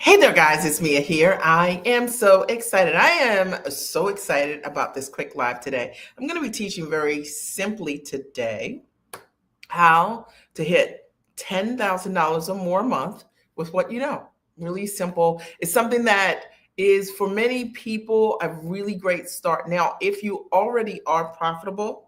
Hey there, guys, it's Mia here. I am so excited. I am so excited about this quick live today. I'm going to be teaching very simply today how to hit $10,000 or more a month with what you know. Really simple. It's something that is for many people a really great start. Now, if you already are profitable,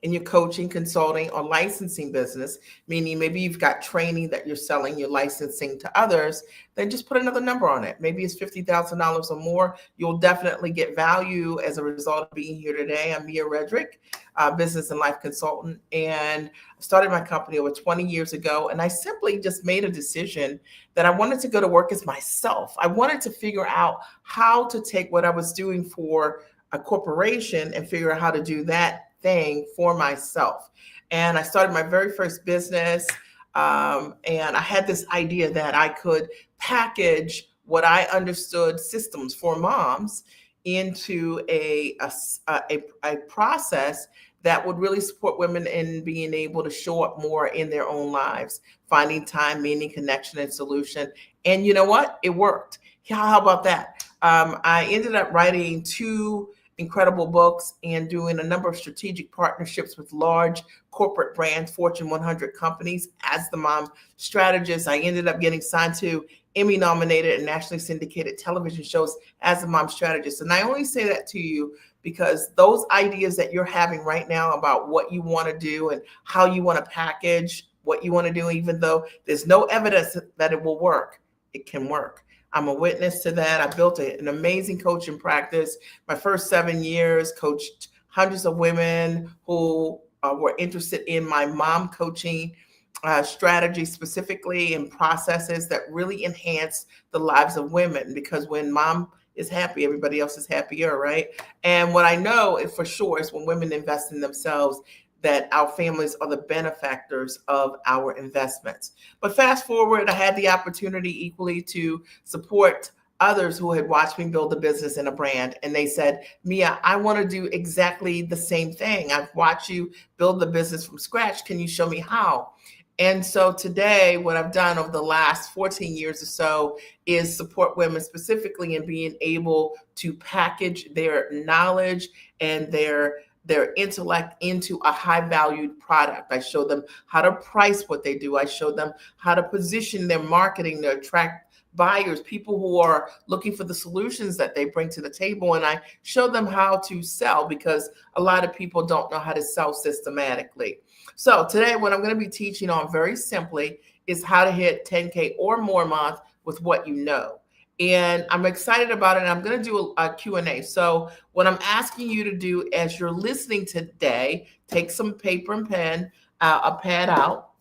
in your coaching, consulting, or licensing business, meaning maybe you've got training that you're selling, you're licensing to others, then just put another number on it. Maybe it's $50,000 or more. You'll definitely get value as a result of being here today. I'm Mia Redrick, business and life consultant, and I started my company over 20 years ago. And I simply just made a decision that I wanted to go to work as myself. I wanted to figure out how to take what I was doing for a corporation and figure out how to do that thing for myself. And I started my very first business. And I had this idea that I could package what I understood systems for moms into a process that would really support women in being able to show up more in their own lives, finding time, meaning, connection, and solution. And you know what? It worked. How about that? I ended up writing two incredible books and doing a number of strategic partnerships with large corporate brands, Fortune 100 companies as the mom strategist. I ended up getting signed to Emmy nominated and nationally syndicated television shows as a mom strategist. And I only say that to you because those ideas that you're having right now about what you want to do and how you want to package what you want to do, even though there's no evidence that it will work, it can work. I'm a witness to that. I built an amazing coaching practice. My first 7 years, coached hundreds of women who were interested in my mom coaching strategy, specifically in processes that really enhance the lives of women. Because when mom is happy, everybody else is happier, right? And what I know for sure is when women invest in themselves, that our families are the benefactors of our investments. But fast forward, I had the opportunity equally to support others who had watched me build a business and a brand. And they said, Mia, I want to do exactly the same thing. I've watched you build the business from scratch. Can you show me how? And so today, what I've done over the last 14 years or so is support women specifically in being able to package their knowledge and their intellect into a high valued product. I show them how to price what they do. I show them how to position their marketing to attract buyers, people who are looking for the solutions that they bring to the table. And I show them how to sell because a lot of people don't know how to sell systematically. So today, what I'm going to be teaching on very simply is how to hit 10K or more a month with what you know. And I'm excited about it. And I'm going to do a Q&A. So what I'm asking you to do as you're listening today, take some paper and pen, a pad out,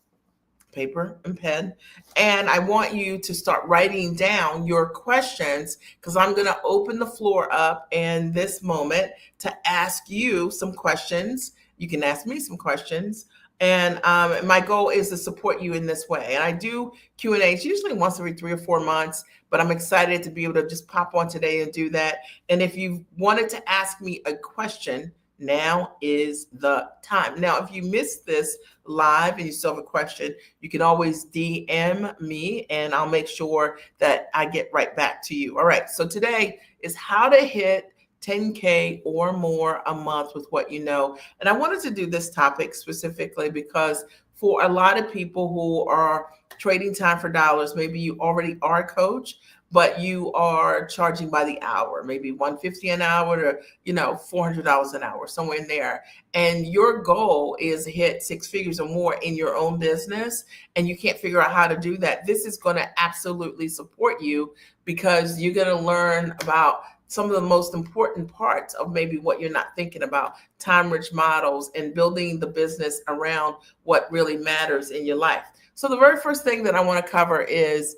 paper and pen. And I want you to start writing down your questions because I'm going to open the floor up in this moment to ask you some questions. You can ask me some questions. And my goal is to support you in this way. And I do Q&As usually once every 3 or 4 months, but I'm excited to be able to just pop on today and do that. And if you wanted to ask me a question, now is the time. Now, if you missed this live and you still have a question, you can always DM me and I'll make sure that I get right back to you. All right. So today is how to hit 10K or more a month with what you know. And I wanted to do this topic specifically because for a lot of people who are trading time for dollars, maybe you already are a coach, but you are charging by the hour, maybe $150 an hour to, $400 an hour, somewhere in there. And your goal is to hit 6 figures or more in your own business. And you can't figure out how to do that. This is going to absolutely support you because you're going to learn about some of the most important parts of maybe what you're not thinking about, time-rich models and building the business around what really matters in your life. So the very first thing that I want to cover is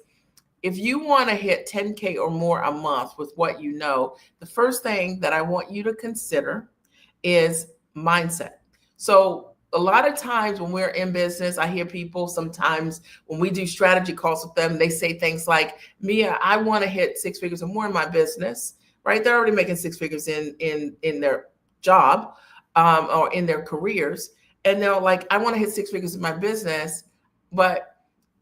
if you want to hit 10K or more a month with what you know, the first thing that I want you to consider is mindset. So a lot of times when we're in business, I hear people sometimes when we do strategy calls with them, they say things like, Mia, I want to hit 6 figures or more in my business. Right? They're already making 6 figures in their job or in their careers. And they're like, I want to hit 6 figures in my business, but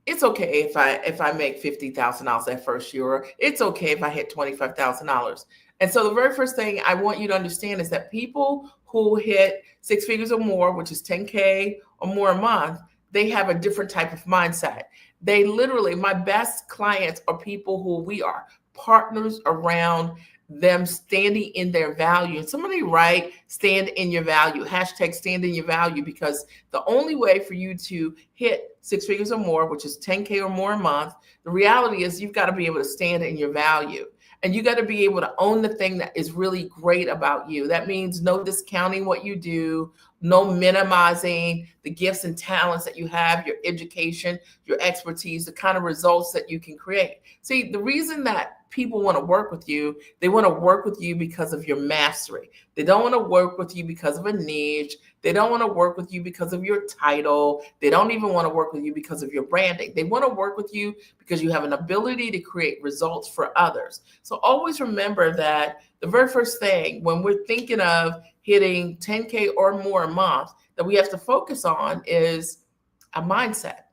it's okay if I make $50,000 that first year, or it's okay if I hit $25,000. And so the very first thing I want you to understand is that people who hit six figures or more, which is 10K or more a month, they have a different type of mindset. They literally, my best clients are people who we are partners around them standing in their value. And somebody write stand in your value, hashtag stand in your value, because the only way for you to hit six figures or more, which is 10K or more a month, the reality is you've got to be able to stand in your value. And you got to be able to own the thing that is really great about you. That means no discounting what you do, no minimizing the gifts and talents that you have, your education, your expertise, the kind of results that you can create. See, the reason that people want to work with you, they want to work with you because of your mastery. They don't want to work with you because of a niche. They don't want to work with you because of your title. They don't even want to work with you because of your branding. They want to work with you because you have an ability to create results for others. So always remember that the very first thing when we're thinking of hitting 10K or more a month that we have to focus on is a mindset.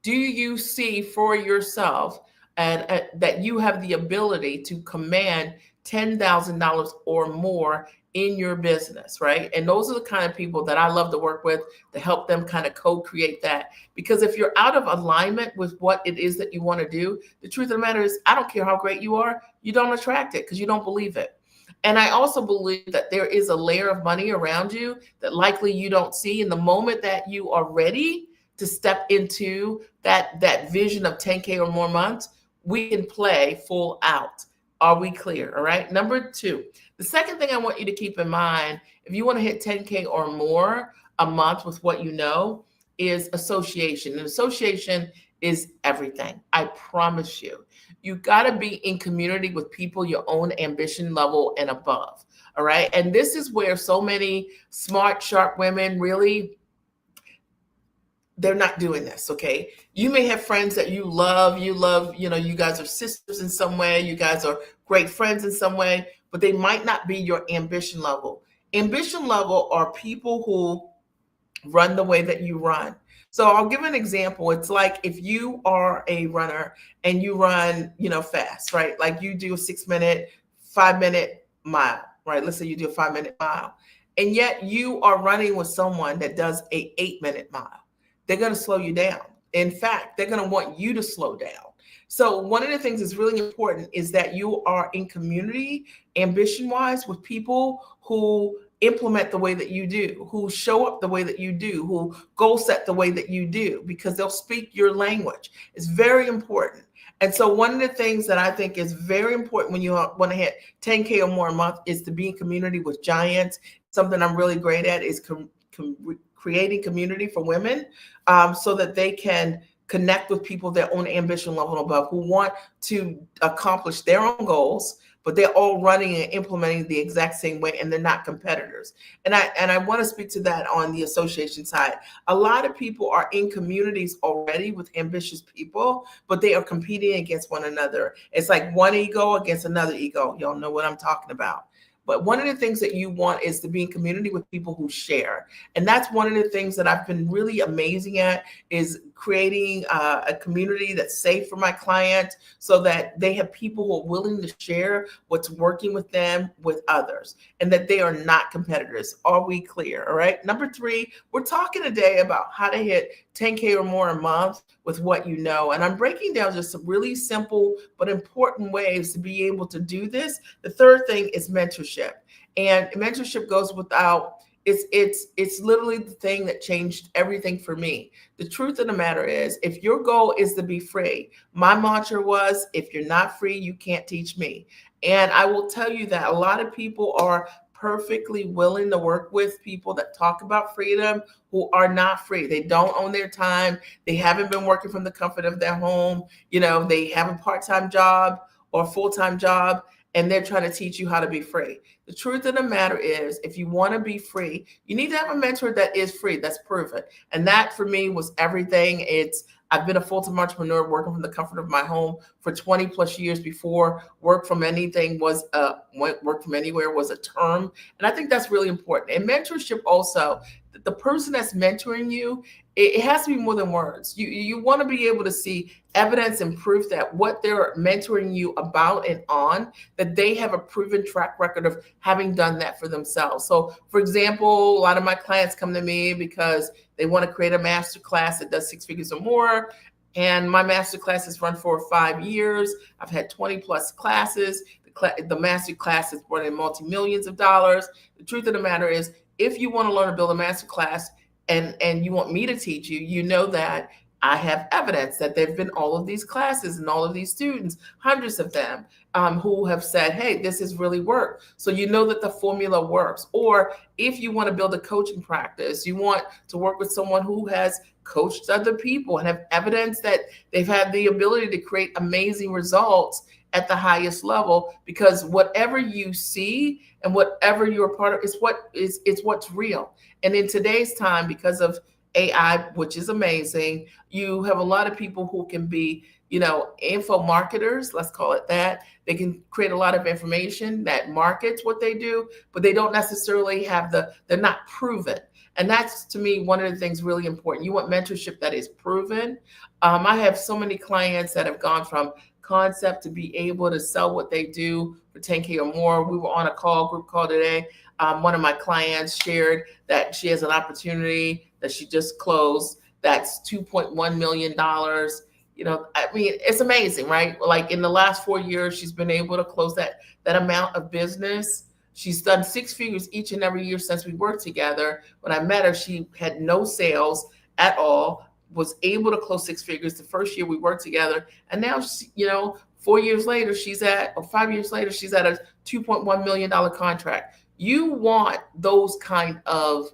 Do you see for yourself and that you have the ability to command $10,000 or more in your business, right? And those are the kind of people that I love to work with to help them kind of co-create that. Because if you're out of alignment with what it is that you want to do, the truth of the matter is, I don't care how great you are, you don't attract it because you don't believe it. And I also believe that there is a layer of money around you that likely you don't see. In the moment that you are ready to step into that vision of 10K or more months, we can play full out. Are we clear? All right. Number two, the second thing I want you to keep in mind, if you want to hit 10K or more a month with what you know, is association. And association is everything. I promise you. You got to be in community with people your own ambition level and above. All right. And this is where so many smart, sharp women really, they're not doing this. Okay. You may have friends that you love, you guys are sisters in some way. You guys are great friends in some way, but they might not be your ambition level. Ambition level are people who run the way that you run. So I'll give an example. It's like if you are a runner and you run, fast, right? Like you do a 6-minute, 5-minute mile, right? Let's say you do a 5-minute mile, and yet you are running with someone that does a 8-minute mile. They're going to slow you down. In fact, they're going to want you to slow down. So one of the things that's really important is that you are in community, ambition-wise, with people who implement the way that you do, who show up the way that you do, who goal set the way that you do, because they'll speak your language. It's very important. And so one of the things that I think is very important when you want to hit 10K or more a month is to be in community with giants. Something I'm really great at is creating community for women so that they can connect with people their own ambition level above who want to accomplish their own goals, but they're all running and implementing the exact same way, and they're not competitors. And I want to speak to that on the association side. A lot of people are in communities already with ambitious people, but they are competing against one another. It's like one ego against another ego. Y'all know what I'm talking about. But one of the things that you want is to be in community with people who share. And that's one of the things that I've been really amazing at, is creating a community that's safe for my clients so that they have people who are willing to share what's working with them with others, and that they are not competitors. Are we clear? All right. Number three, we're talking today about how to hit 10K or more a month with what you know. And I'm breaking down just some really simple but important ways to be able to do this. The third thing is mentorship. And mentorship goes without, it's literally the thing that changed everything for me. The truth of the matter is, if your goal is to be free, my mantra was, if you're not free, you can't teach me. And I will tell you that a lot of people are perfectly willing to work with people that talk about freedom who are not free. They don't own their time. They haven't been working from the comfort of their home. They have a part-time job or a full-time job, and they're trying to teach you how to be free. The truth of the matter is, if you want to be free, you need to have a mentor that is free, that's proven. And that for me was everything. It's I've been a full-time entrepreneur working from the comfort of my home for 20 plus years before work from anything was work from anywhere was a term. And I think that's really important. And mentorship also, the person that's mentoring you, it has to be more than words. You want to be able to see evidence and proof that what they're mentoring you about and on, that they have a proven track record of having done that for themselves. So for example, a lot of my clients come to me because they want to create a master class that does 6 figures or more. And my master classes run for 5 years. I've had 20 plus classes. The master class has brought in multi-millions of dollars. The truth of the matter is, if you want to learn to build a master class and you want me to teach you, you know that I have evidence that there've been all of these classes and all of these students, hundreds of them, who have said, hey, this has really worked. So you know that the formula works. Or if you want to build a coaching practice, you want to work with someone who has coached other people and have evidence that they've had the ability to create amazing results at the highest level, because whatever you see and whatever you're a part of is what's real. And in today's time, because of AI, which is amazing, you have a lot of people who can be, info marketers, let's call it that. They can create a lot of information that markets what they do, but they don't necessarily have they're not proven. And that's, to me, one of the things really important. You want mentorship that is proven. I have so many clients that have gone from concept to be able to sell what they do for 10K or more. We were on a group call today. One of my clients shared that she has an opportunity that she just closed that's $2.1 million. I mean, it's amazing, right? Like in the last 4 years, she's been able to close that amount of business. She's done 6 figures each and every year since we worked together. When I met her, she had no sales at all, was able to close 6 figures the first year we worked together. And now, 4 years later, 5 years later, she's at a $2.1 million contract. You want those kind of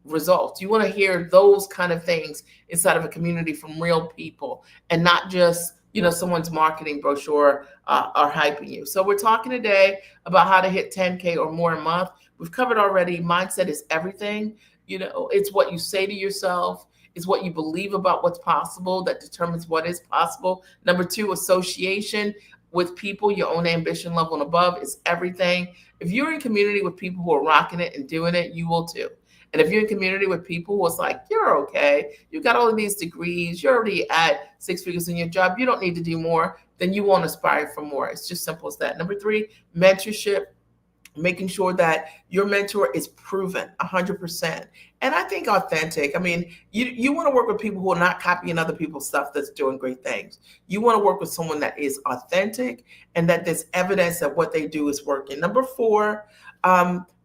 results. You want to hear those kind of things inside of a community from real people, and not just someone's marketing brochure are hyping you. So we're talking today about how to hit 10K or more a month. We've covered already. Mindset is everything. It's what you say to yourself. It's what you believe about what's possible that determines what is possible. Number 2, association with people, your own ambition level and above is everything. If you're in community with people who are rocking it and doing it, you will too. And if you're in community with people who it's like, you're okay, you got all of these degrees, you're already at 6 figures in your job, you don't need to do more, then you won't aspire for more. It's just simple as that. Number 3, mentorship, making sure that your mentor is proven 100%. And I think authentic. I mean, you want to work with people who are not copying other people's stuff that's doing great things. You want to work with someone that is authentic and that there's evidence that what they do is working. Number 4,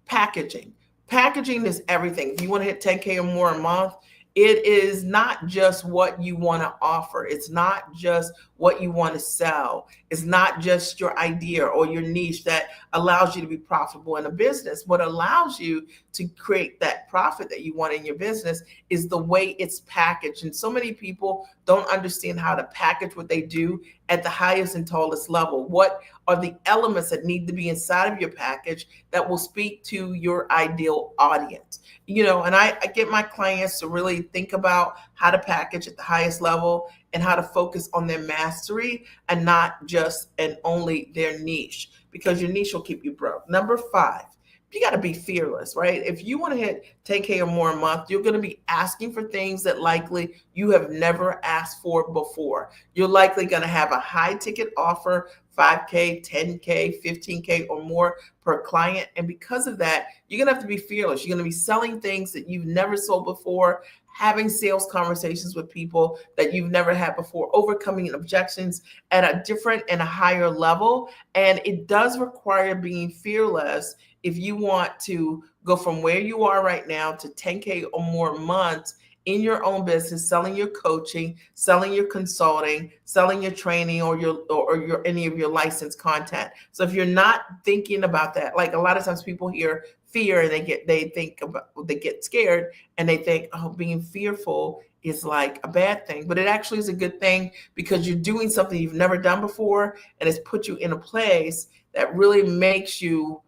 packaging. Packaging is everything. If you want to hit 10K or more a month, it is not just what you want to offer. It's not just what you want to sell. It's not just your idea or your niche that allows you to be profitable in a business. What allows you to create that profit that you want in your business is the way it's packaged. And so many people don't understand how to package what they do at the highest and tallest level. What are the elements that need to be inside of your package that will speak to your ideal audience? And I get my clients to really think about how to package at the highest level and how to focus on their mastery and not just and only their niche, because your niche will keep you broke. Number 5, you got to be fearless, right? If you want to hit 10K or more a month, you're going to be asking for things that likely you have never asked for before. You're likely going to have a high ticket offer, 5K, 10K, 15K or more per client. And because of that, you're going to have to be fearless. You're going to be selling things that you've never sold before, having sales conversations with people that you've never had before, overcoming objections at a different and a higher level. And it does require being fearless if you want to go from where you are right now to 10K or more months in your own business, selling your coaching, selling your consulting, selling your training or your any of your licensed content. So if you're not thinking about that, like a lot of times people hear fear and they get scared and they think, oh, being fearful is like a bad thing, but it actually is a good thing, because you're doing something you've never done before and it's put you in a place that really makes you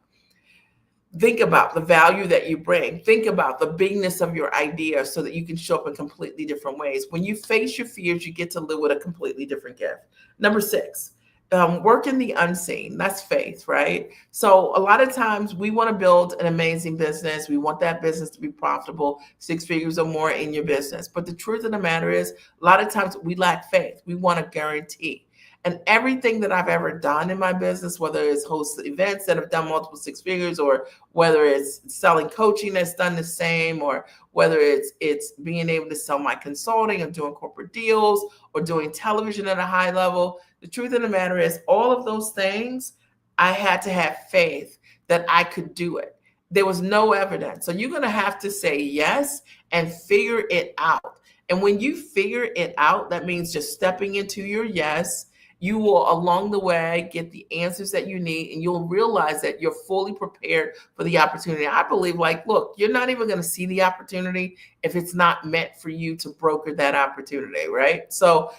Think about the value that you bring. Think about the bigness of your idea so that you can show up in completely different ways. When you face your fears, you get to live with a completely different gift. Number six, work in the unseen. That's faith, right? So a lot of times we want to build an amazing business. We want that business to be profitable, six figures or more in your business. But the truth of the matter is, a lot of times we lack faith. We want a guarantee. And everything that I've ever done in my business, whether it's host events that have done multiple six figures, or whether it's selling coaching that's done the same, or whether it's being able to sell my consulting or doing corporate deals or doing television at a high level, the truth of the matter is all of those things, I had to have faith that I could do it. There was no evidence. So you're going to have to say yes and figure it out. And when you figure it out, that means just stepping into your yes. You will, along the way, get the answers that you need, and you'll realize that you're fully prepared for the opportunity. I believe, like, look, you're not even going to see the opportunity if it's not meant for you to broker that opportunity, right? So,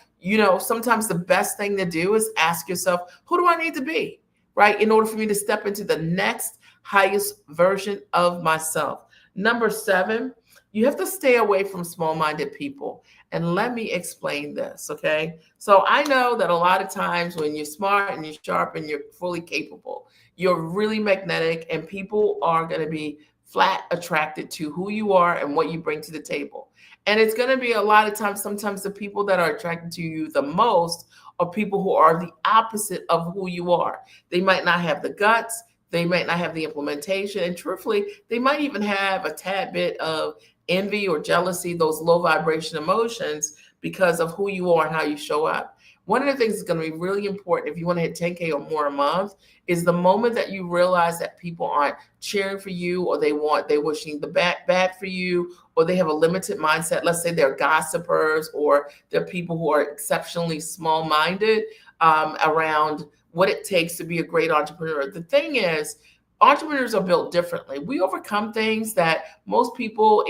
sometimes the best thing to do is ask yourself, who do I need to be, right, in order for me to step into the next highest version of myself? Number seven, you have to stay away from small-minded people. And let me explain this, okay? So I know that a lot of times when you're smart and you're sharp and you're fully capable, you're really magnetic, and people are going to be flat attracted to who you are and what you bring to the table. And it's going to be a lot of times, sometimes the people that are attracted to you the most are people who are the opposite of who you are. They might not have the guts. They might not have the implementation. And truthfully, they might even have a tad bit of envy or jealousy, those low vibration emotions, because of who you are and how you show up. One of the things that's going to be really important if you want to hit 10K or more a month is the moment that you realize that people aren't cheering for you, or they're wishing the bad for you, or they have a limited mindset. Let's say they're gossipers, or they're people who are exceptionally small-minded around what it takes to be a great entrepreneur. The thing is, entrepreneurs are built differently. We overcome things that most people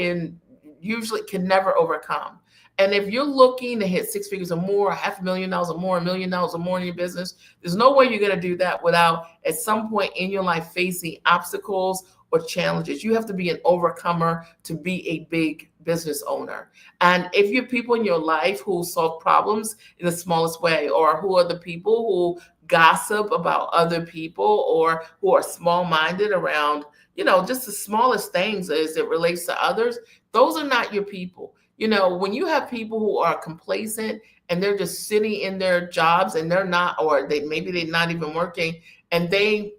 usually can never overcome. And if you're looking to hit six figures or more, $500,000 or more, $1 million or more in your business, there's no way you're going to do that without at some point in your life facing obstacles or challenges. You have to be an overcomer to be a big business owner. And if you have people in your life who solve problems in the smallest way, or who are the people who gossip about other people, or who are small-minded around, just the smallest things as it relates to others, those are not your people. When you have people who are complacent and they're just sitting in their jobs and they're not, or maybe they're not even working, and they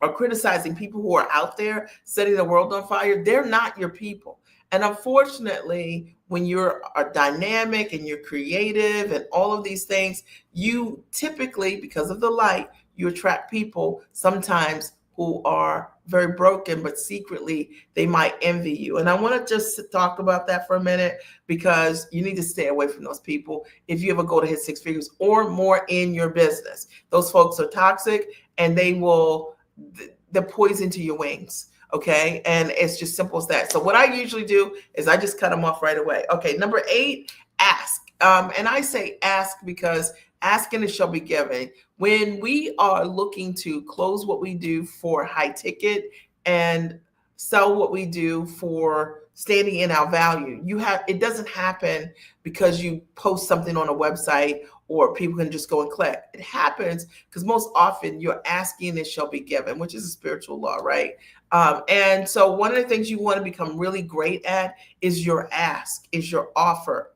are criticizing people who are out there setting the world on fire, they're not your people. And unfortunately, when you're dynamic and you're creative and all of these things, you typically, because of the light, you attract people sometimes who are very broken, but secretly they might envy you. And I want to just talk about that for a minute, because you need to stay away from those people if you ever go to hit six figures or more in your business. Those folks are toxic, and they're poison to your wings. Okay. And it's just simple as that. So what I usually do is I just cut them off right away. Okay. Number 8, ask. And I say ask because asking it shall be given. When we are looking to close what we do for high ticket and sell what we do for standing in our value, it doesn't happen because you post something on a website or people can just go and click. It happens because most often you're asking it shall be given, which is a spiritual law, right? And so one of the things you want to become really great at is your ask, is your offer,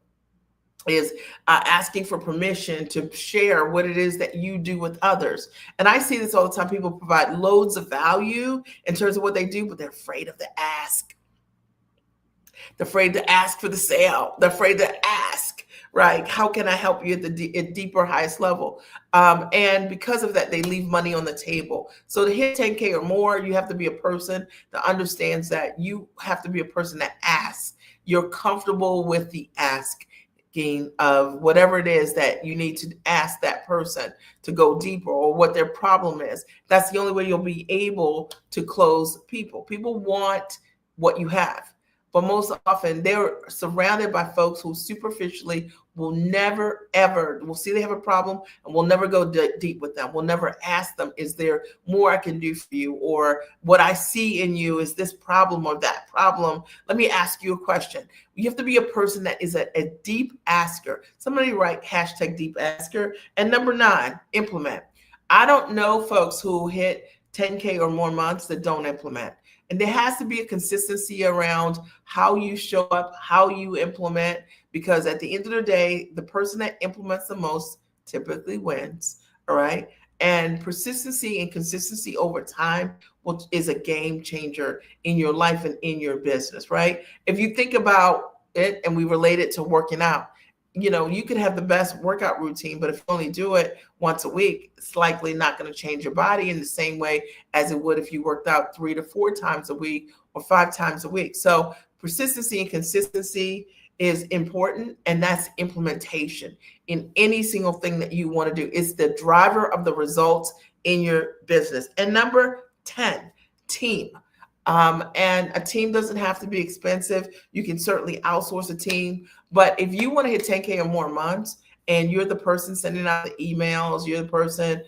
is asking for permission to share what it is that you do with others. And I see this all the time. People provide loads of value in terms of what they do, but they're afraid of the ask. They're afraid to ask for the sale. They're afraid to ask, right? How can I help you at the deeper, highest level? And because of that, they leave money on the table. So to hit 10K or more, you have to be a person that understands that you have to be a person that asks. You're comfortable with the ask of whatever it is that you need to ask that person to go deeper, or what their problem is. That's the only way you'll be able to close people. People want what you have. but most often they're surrounded by folks who superficially will never ever will see they have a problem and will never go deep with them. Will never ask them, is there more I can do for you? Or what I see in you is this problem or that problem. Let me ask you a question. You have to be a person that is a deep asker. Somebody write hashtag deep asker. And number 9, implement. I don't know folks who hit 10K or more months that don't implement. And there has to be a consistency around how you show up, how you implement, because at the end of the day, the person that implements the most typically wins. All right. And persistency and consistency over time is a game changer in your life and in your business, right? If you think about it and we relate it to working out, you could have the best workout routine, but if you only do it once a week, it's likely not going to change your body in the same way as it would if you worked out 3 to 4 times a week or 5 times a week. So persistency and consistency is important, and that's implementation in any single thing that you want to do. It's the driver of the results in your business. And number 10, team. And a team doesn't have to be expensive. You can certainly outsource a team. But if you want to hit 10K or more months and you're the person sending out the emails, you're the person,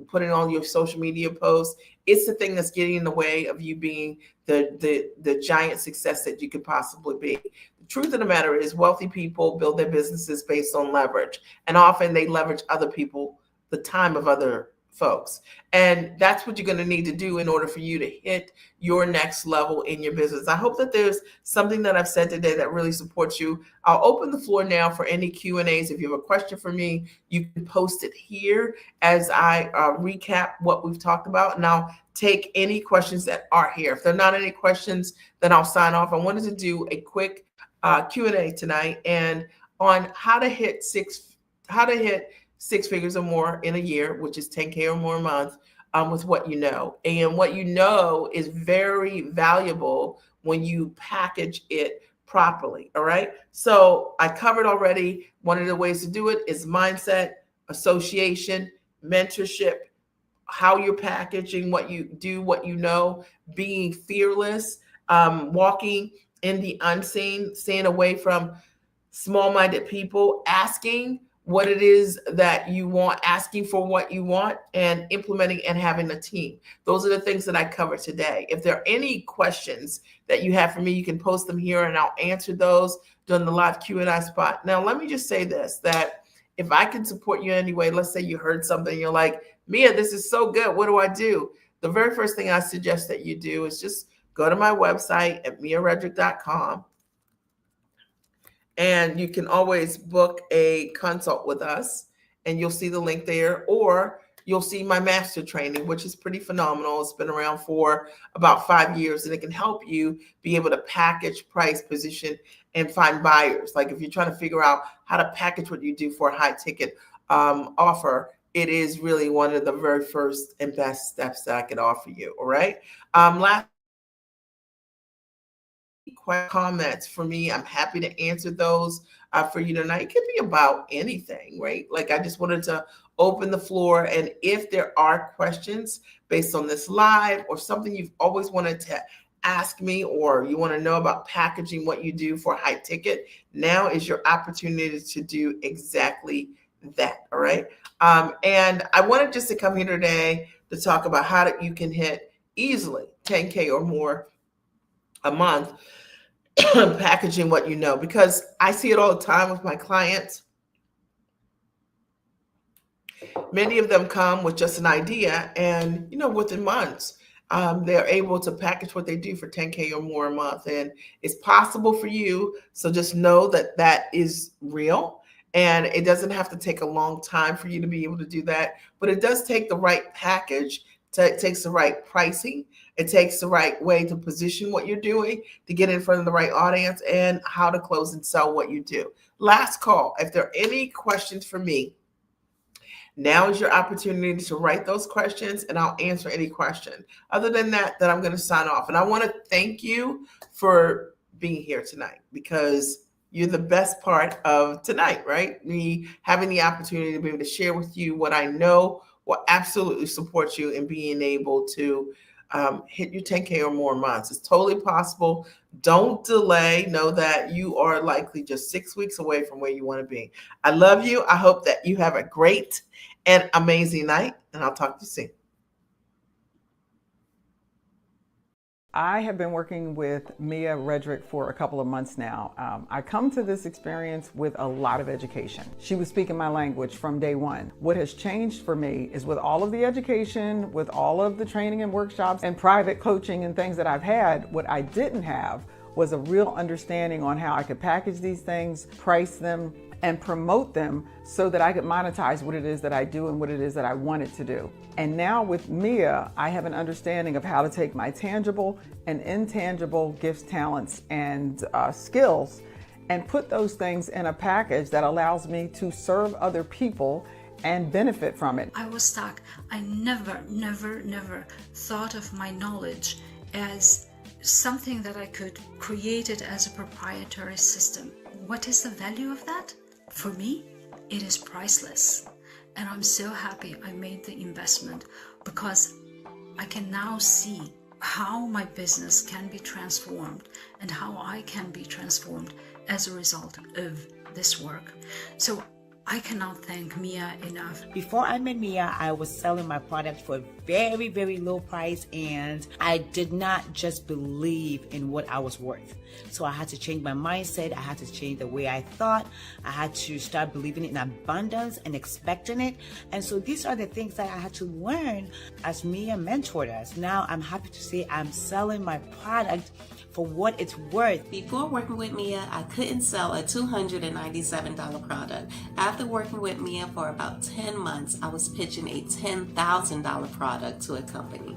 putting on your social media posts, it's the thing that's getting in the way of you being the giant success that you could possibly be. The truth of the matter is wealthy people build their businesses based on leverage. And often they leverage other people, the time of other folks. And that's what you're going to need to do in order for you to hit your next level in your business. I hope that there's something that I've said today that really supports you. I'll open the floor now for any Q&As. If you have a question for me, you can post it here as I recap what we've talked about, and I'll take any questions that are here. If there are not any questions, then I'll sign off. I wanted to do a quick Q&A tonight and on how to hit six figures or more in a year, which is 10K or more a month, with what you know. And what you know is very valuable when you package it properly. All right. So I covered already. One of the ways to do it is mindset, association, mentorship, how you're packaging what you do, what you know, being fearless, walking in the unseen, staying away from small-minded people, asking what it is that you want, asking for what you want, and implementing and having a team. Those are the things that I covered today. If there are any questions that you have for me, you can post them here and I'll answer those during the live Q&A spot. Now, let me just say this, that if I can support you in any way, let's say you heard something, you're like, Mia, this is so good. What do I do? The very first thing I suggest that you do is just go to my website at miaredrick.com. And you can always book a consult with us and you'll see the link there, or you'll see my master training, which is pretty phenomenal. It's been around for about 5 years and it can help you be able to package, price, position, and find buyers. Like if you're trying to figure out how to package what you do for a high ticket offer, it is really one of the very first and best steps that I could offer you. All right. Last comments for me, I'm happy to answer those for you tonight. It could be about anything, right? Like I just wanted to open the floor, and if there are questions based on this live or something you've always wanted to ask me, or you want to know about packaging what you do for high ticket, now is your opportunity to do exactly that. All right. And I wanted just to come here today to talk about how you can hit easily 10K or more a month packaging what you know, because I see it all the time with my clients. Many of them come with just an idea, and within months they're able to package what they do for 10K or more a month, and it's possible for you. So just know that that is real, and it doesn't have to take a long time for you to be able to do that, but it does take the right package. It takes the right pricing. It takes the right way to position what you're doing to get in front of the right audience, and how to close and sell what you do. Last call. If there are any questions for me, now is your opportunity to write those questions and I'll answer any question. Other than that, then I'm going to sign off. And I want to thank you for being here tonight, because you're the best part of tonight, right? Me having the opportunity to be able to share with you what I know will absolutely support you in being able to hit your 10K or more months. It's totally possible. Don't delay. Know that you are likely just 6 weeks away from where you want to be. I love you. I hope that you have a great and amazing night, and I'll talk to you soon. I have been working with Mia Redrick for a couple of months now. I come to this experience with a lot of education. She was speaking my language from day one. What has changed for me is with all of the education, with all of the training and workshops and private coaching and things that I've had, what I didn't have was a real understanding on how I could package these things, price them, and promote them so that I could monetize what it is that I do and what it is that I wanted to do. And now with Mia, I have an understanding of how to take my tangible and intangible gifts, talents, and skills and put those things in a package that allows me to serve other people and benefit from it. I was stuck. I never thought of my knowledge as something that I could create it as a proprietary system. What is the value of that? For me, it is priceless. And I'm so happy I made the investment because I can now see how my business can be transformed and how I can be transformed as a result of this work. So I cannot thank Mia enough. Before I met Mia, I was selling my product for a very, very low price, and I did not just believe in what I was worth. So I had to change my mindset. I had to change the way I thought. I had to start believing in abundance and expecting it. And so these are the things that I had to learn as Mia mentored us. Now I'm happy to say I'm selling my product for what it's worth. Before working with Mia, I couldn't sell a $297 product. After working with Mia for about 10 months, I was pitching a $10,000 product to a company.